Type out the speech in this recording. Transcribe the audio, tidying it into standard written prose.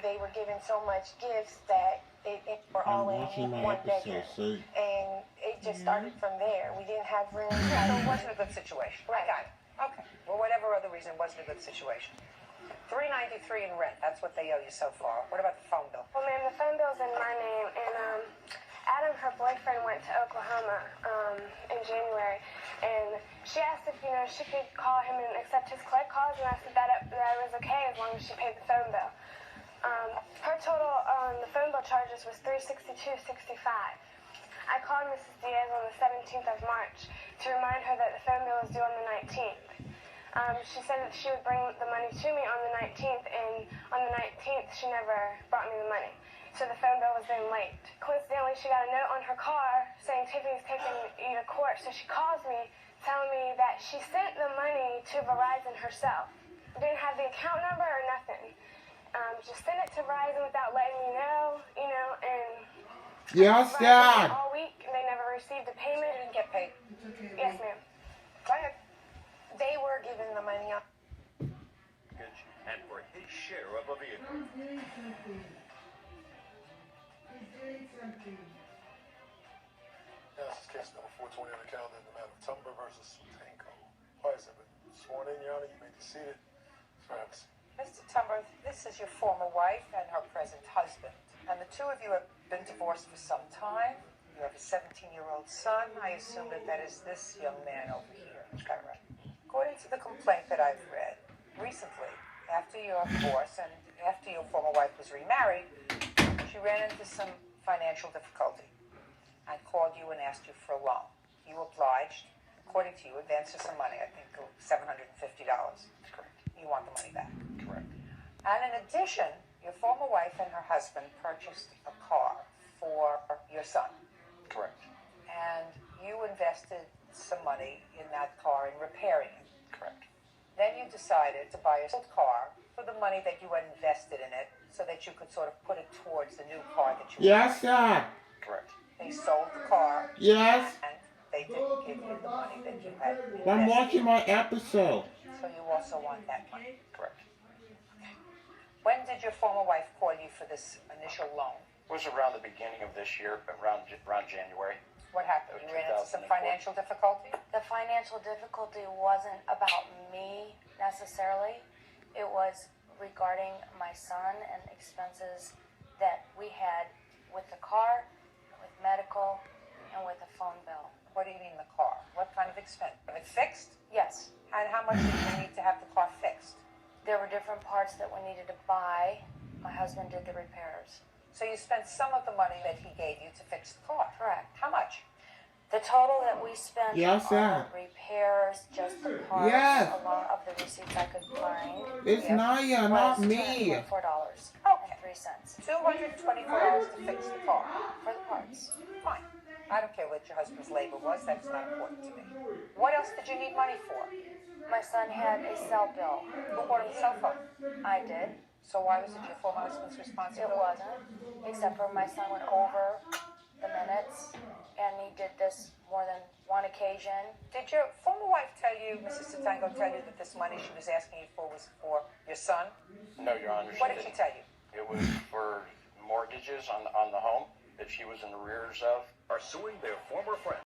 they were given so much gifts that it were all in one bedroom. And it just started from there. We didn't have room. Yeah, so it wasn't a good situation. Right. I got it. Okay. Well, whatever other reason, it wasn't a good situation. $393 in rent. That's what they owe you so far. What about the phone bill? Well, ma'am, the phone bill's in my name, and Adam, her boyfriend, went to Oklahoma in January, and she asked if she could call him and accept his collect calls, and I said that was okay as long as she paid the phone bill. Her total on the phone bill charges was $362.65. I called Mrs. Diaz on the 17th of March to remind her that the phone bill was due on the 19th. She said that she would bring the money to me on the 19th, and on the 19th she never brought me the money. So the phone bill was then late. Coincidentally, she got a note on her car saying Tiffany's taking you to court, so she calls me telling me that she sent the money to Verizon herself. Didn't have the account number or nothing. Just sent it to Verizon without letting me know, and Yes, Dad. all week, and they never received a payment. You didn't get paid. Yes, ma'am. Go ahead. They were giving the money up. And for his share of a vehicle. This is case number 420 on the calendar in the matter of Tumber versus Tanko. Parties have been sworn in, Your Honor. You may be seated. Perhaps. Mr. Tumber, this is your former wife and her present husband. And the two of you have been divorced for some time. You have a 17-year-old son. I assume that is this young man over here. Is that right? According to the complaint that I've read, recently, after your divorce and after your former wife was remarried, she ran into some financial difficulty and called you and asked you for a loan. You obliged, according to you, advanced her some money, I think $750. Correct. You want the money back. Correct. And in addition, your former wife and her husband purchased a car for your son. Correct. And you invested some money in that car in repairing it. Correct. Then you decided to buy a old car for the money that you had invested in it so that you could sort of put it towards the new car that you Yes, Dad. Correct. They sold the car. Yes. And they didn't give you the money that you had invested. I'm watching my episode. So you also want that money. Correct. When did your former wife call you for this initial loan? It was around the beginning of this year, around January. What happened? You ran into some 2004. financial difficulty? The financial difficulty wasn't about me necessarily. It was regarding my son and expenses that we had with the car, with medical, and with the phone bill. What do you mean the car? What kind of expense? Was it fixed? Yes, And how much did you need to have the car fixed? there were different parts that we needed to buy. My husband did the repairs. So you spent some of the money that he gave you to fix the car. Correct. How much? The total that we spent Yes, on sir. repairs, just the parts, Yes. along of the receipts I could find, It's Yeah. Naya, not was me. $224.03 $224 to fix the car. for the parts. Fine. I don't care what your husband's labor was. That's not important to me. What else did you need money for? My son had a cell bill. Who bought him a cell phone? I did. So why was it your former husband's It responsibility? wasn't, except for my son went over the minutes, and he did this more than one occasion. Did your former wife tell you, Mrs. Satango, tell you that this money she was asking you for was for your son? No, Your Honor. What did she tell you? It was for mortgages on the home that she was in arrears of. Are suing their former friend.